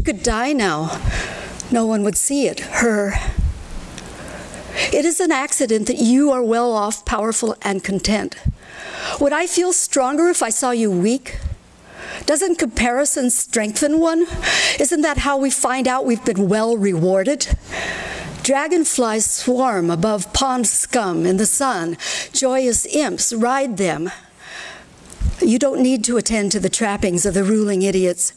could die now. No one would see it, her. It is an accident that you are well off, powerful, and content. Would I feel stronger if I saw you weak? Doesn't comparison strengthen one? Isn't that how we find out we've been well rewarded? Dragonflies swarm above pond scum in the sun. Joyous imps ride them. You don't need to attend to the trappings of the ruling idiots.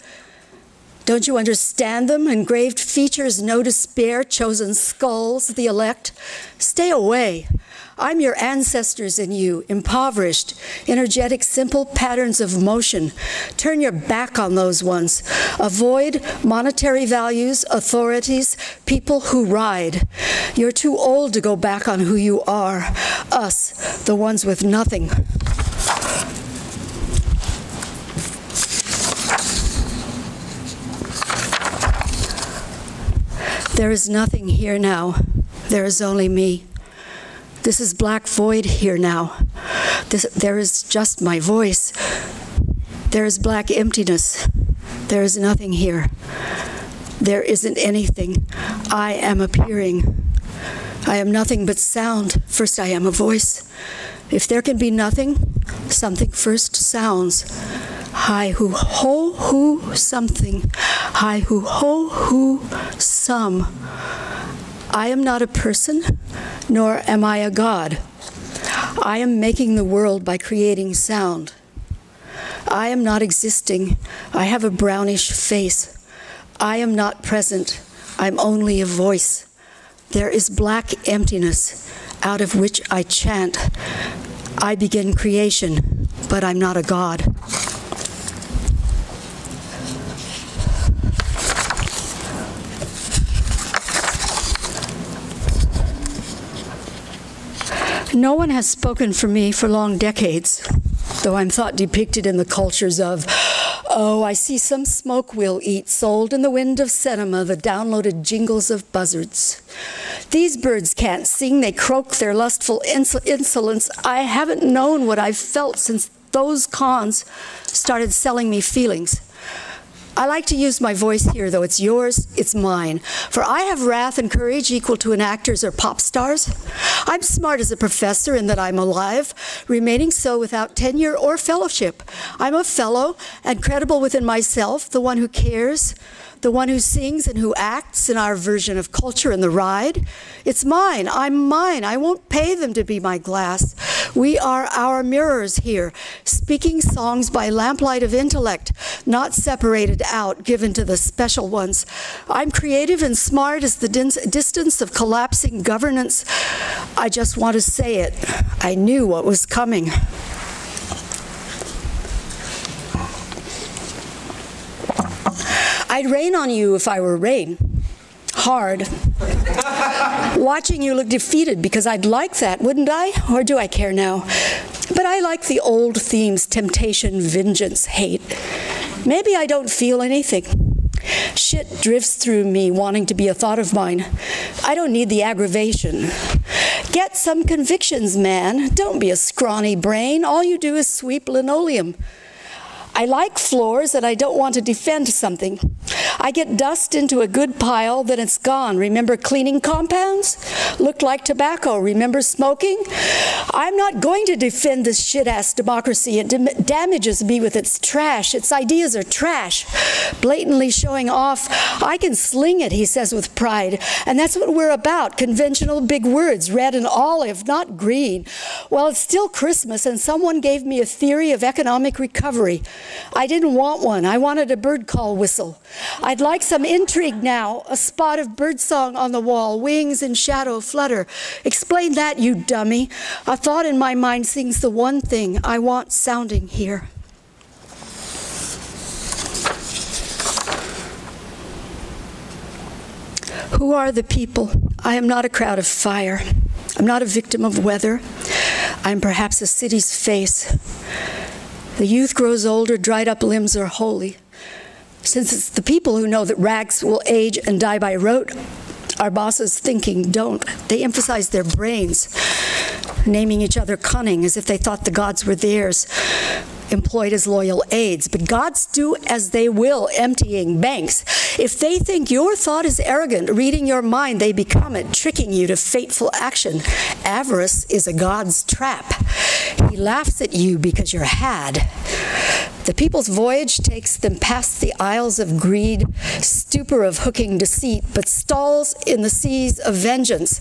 Don't you understand them? Engraved features, no despair, chosen skulls, the elect. Stay away. I'm your ancestors in you, impoverished, energetic, simple patterns of motion. Turn your back on those ones. Avoid monetary values, authorities, people who ride. You're too old to go back on who you are. Us, the ones with nothing. There is nothing here now. There is only me. This is black void here now. There is just my voice. There is black emptiness. There is nothing here. There isn't anything. I am appearing. I am nothing but sound. First I am a voice. If there can be nothing, something first sounds. Hi hu ho hu something. Hi hu ho hu some. I am not a person, nor am I a god. I am making the world by creating sound. I am not existing. I have a brownish face. I am not present. I'm only a voice. There is black emptiness out of which I chant. I begin creation, but I'm not a god. No one has spoken for me for long decades, though I'm thought depicted in the cultures of, oh, I see some smoke we'll eat, sold in the wind of cinema, the downloaded jingles of buzzards. These birds can't sing, they croak their lustful insolence. I haven't known what I've felt since those cons started selling me feelings. I like to use my voice here, though it's yours, it's mine. For I have wrath and courage equal to an actor's or pop star's. I'm smart as a professor in that I'm alive, remaining so without tenure or fellowship. I'm a fellow and credible within myself, the one who cares, the one who sings and who acts in our version of culture in the ride. It's mine, I'm mine. I won't pay them to be my glass. We are our mirrors here, speaking songs by lamplight of intellect, not separated out, given to the special ones. I'm creative and smart as the distance of collapsing governance. I just want to say it. I knew what was coming. I'd rain on you if I were rain. Hard. Watching you look defeated, because I'd like that, wouldn't I? Or do I care now? But I like the old themes, temptation, vengeance, hate. Maybe I don't feel anything. Shit drifts through me, wanting to be a thought of mine. I don't need the aggravation. Get some convictions, man. Don't be a scrawny brain. All you do is sweep linoleum. I like floors and I don't want to defend something. I get dust into a good pile, then it's gone. Remember cleaning compounds? Looked like tobacco. Remember smoking? I'm not going to defend this shit-ass democracy. It damages me with its trash. Its ideas are trash. Blatantly showing off. I can sling it, he says with pride. And that's what we're about. Conventional big words, red and olive, not green. Well, it's still Christmas and someone gave me a theory of economic recovery. I didn't want one. I wanted a bird call whistle. I'd like some intrigue now, a spot of birdsong on the wall, wings and shadow flutter. Explain that, you dummy. A thought in my mind sings the one thing I want sounding here. Who are the people? I am not a crowd of fire. I'm not a victim of weather. I'm perhaps a city's face. The youth grows older, dried up limbs are holy. Since it's the people who know that rags will age and die by rote, our bosses thinking don't. They emphasize their brains, naming each other cunning as if they thought the gods were theirs. employed as loyal aides, but gods do as they will, emptying banks. If they think your thought is arrogant, reading your mind, they become it, tricking you to fateful action. Avarice is a god's trap. He laughs at you because you're had. The people's voyage takes them past the isles of greed, stupor of hooking deceit, but stalls in the seas of vengeance.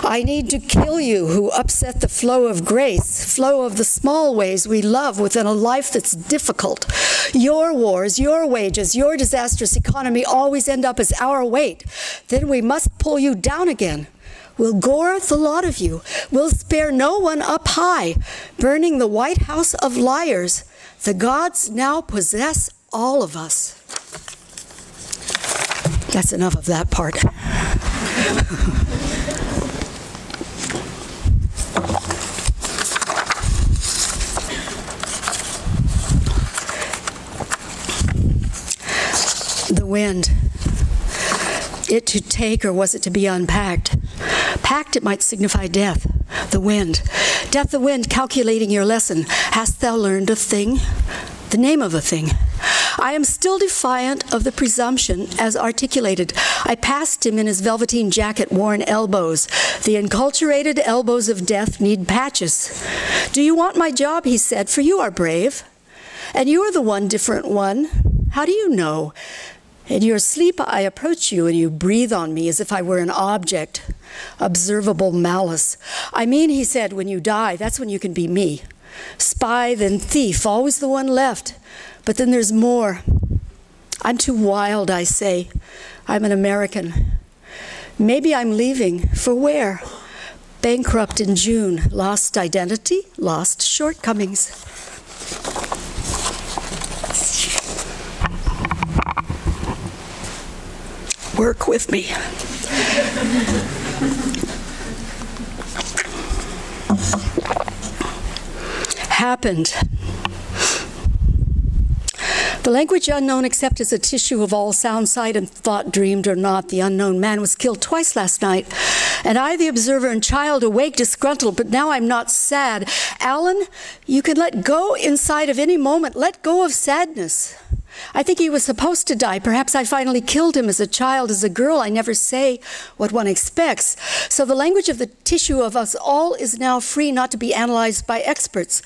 I need to kill you who upset the flow of grace, flow of the small ways we love within a life that's difficult. Your wars, your wages, your disastrous economy always end up as our weight. Then we must pull you down again. We'll gore the lot of you. We'll spare no one up high, burning the White House of liars. The gods now possess all of us. That's enough of that part. The wind. It to take, or was it to be unpacked? Packed, it might signify death. The wind. Death, the wind, calculating your lesson. Hast thou learned a thing? The name of a thing. I am still defiant of the presumption as articulated. I passed him in his velveteen jacket, worn elbows. The enculturated elbows of death need patches. Do you want my job, he said, for you are brave. And you are the one different one. How do you know? In your sleep, I approach you and you breathe on me as if I were an object, observable malice. I mean, he said, when you die, that's when you can be me. Spy, then thief, always the one left. But then there's more. I'm too wild, I say. I'm an American. Maybe I'm leaving. For where? Bankrupt in June. Lost identity, lost shortcomings. Work with me. Happened. The language unknown except as a tissue of all sound, sight, and thought, dreamed or not. The unknown man was killed twice last night. And I, the observer and child, awake, disgruntled, but now I'm not sad. Alan, you can let go inside of any moment. Let go of sadness. I think he was supposed to die. Perhaps I finally killed him as a child, as a girl. I never say what one expects. So the language of the tissue of us all is now free not to be analyzed by experts.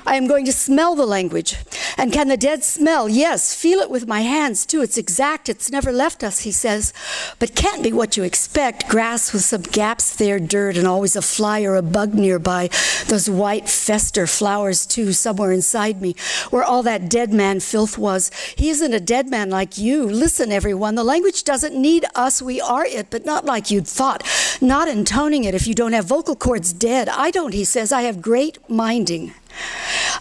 I am going to smell the language. And can the dead smell? Yes, feel it with my hands too. It's exact, it's never left us, he says. But can't be what you expect. Grass with some gaps there, dirt, and always a fly or a bug nearby. Those white fester flowers too, somewhere inside me, where all that dead man filth was. He isn't a dead man like you. Listen, everyone, the language doesn't need us. We are it, but not like you'd thought. Not intoning it if you don't have vocal cords dead. I don't, he says. I have great minding.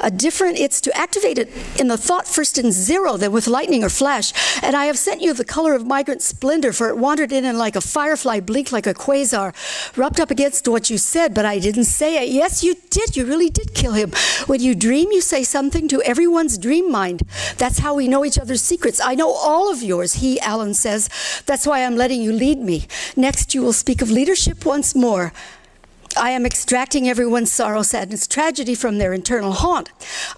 It's to activate it in the thought first in zero, then with lightning or flash. And I have sent you the color of migrant splendor, for it wandered in and like a firefly, blinked like a quasar, rubbed up against what you said, but I didn't say it. Yes, you did. You really did kill him. When you dream, you say something to everyone's dream mind. That's how we know each other's secrets. I know all of yours, he, Alan, says. That's why I'm letting you lead me. Next, you will speak of leadership once more. I am extracting everyone's sorrow, sadness, tragedy from their internal haunt.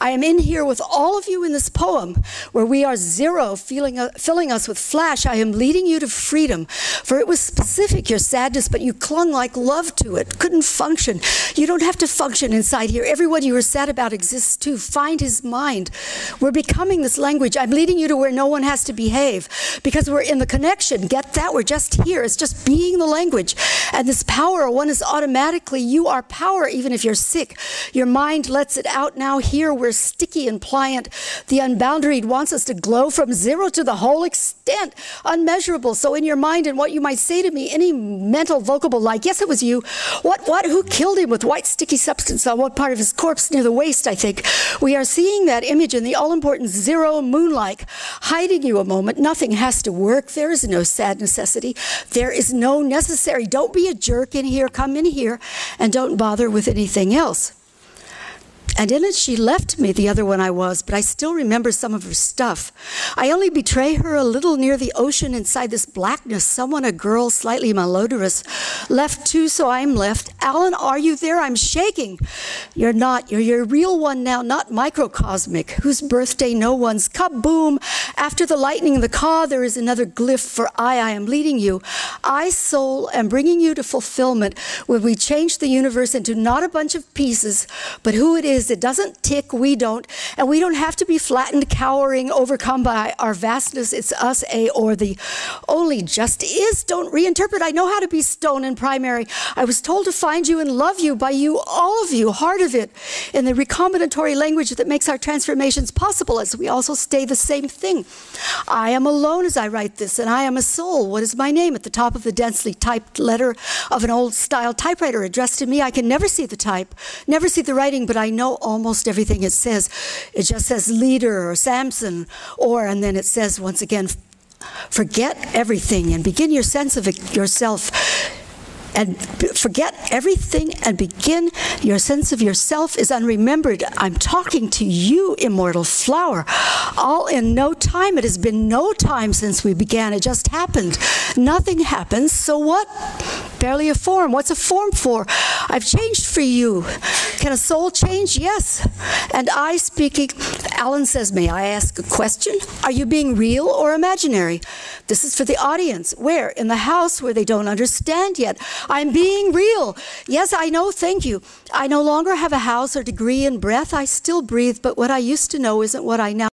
I am in here with all of you in this poem, where we are zero, filling us with flash. I am leading you to freedom, for it was specific, your sadness, but you clung like love to it, couldn't function. You don't have to function inside here. Everyone you were sad about exists too. Find his mind. We're becoming this language. I'm leading you to where no one has to behave, because we're in the connection. Get that? We're just here. It's just being the language. And this power, one is automatic. You are power even if you're sick. Your mind lets it out now. Here we're sticky and pliant. The unboundaried wants us to glow from zero to the whole extent, unmeasurable. So in your mind and what you might say to me, any mental vocable like, yes, it was you. What, who killed him with white sticky substance on what part of his corpse? Near the waist, I think. We are seeing that image in the all-important zero moonlight, hiding you a moment. Nothing has to work. There is no sad necessity. There is no necessary. Don't be a jerk in here. Come in here. And don't bother with anything else. And in it she left me, the other one I was, but I still remember some of her stuff. I only betray her a little near the ocean inside this blackness. Someone, a girl, slightly malodorous, left too, so I'm left. Alan, are you there? I'm shaking. You're not. You're your real one now, not microcosmic, whose birthday no one's. Kaboom! After the lightning in the car, there is another glyph for I am leading you. I, soul, am bringing you to fulfillment when we change the universe into not a bunch of pieces, but who it is. It doesn't tick, we don't, and we don't have to be flattened, cowering, overcome by our vastness. It's us, a or the. Only just is. Don't reinterpret. I know how to be stone and primary. I was told to find you and love you by you, all of you, heart of it, in the recombinatory language that makes our transformations possible, as we also stay the same thing. I am alone as I write this, and I am a soul. What is my name? At the top of the densely typed letter of an old-style typewriter addressed to me. I can never see the type, never see the writing, but I know almost everything it says. It just says leader or Samson, and then it says once again, forget everything and begin your sense of yourself. And forget everything and begin your sense of yourself is unremembered. I'm talking to you, immortal flower. All in no time. It has been no time since we began. It just happened. Nothing happens. So what? Barely a form. What's a form for? I've changed for you. Can a soul change? Yes. And I speaking, Alan says, may I ask a question? Are you being real or imaginary? This is for the audience. Where? In the house where they don't understand yet. I'm being real. Yes, I know, thank you. I no longer have a house or degree in breath. I still breathe, but what I used to know isn't what I now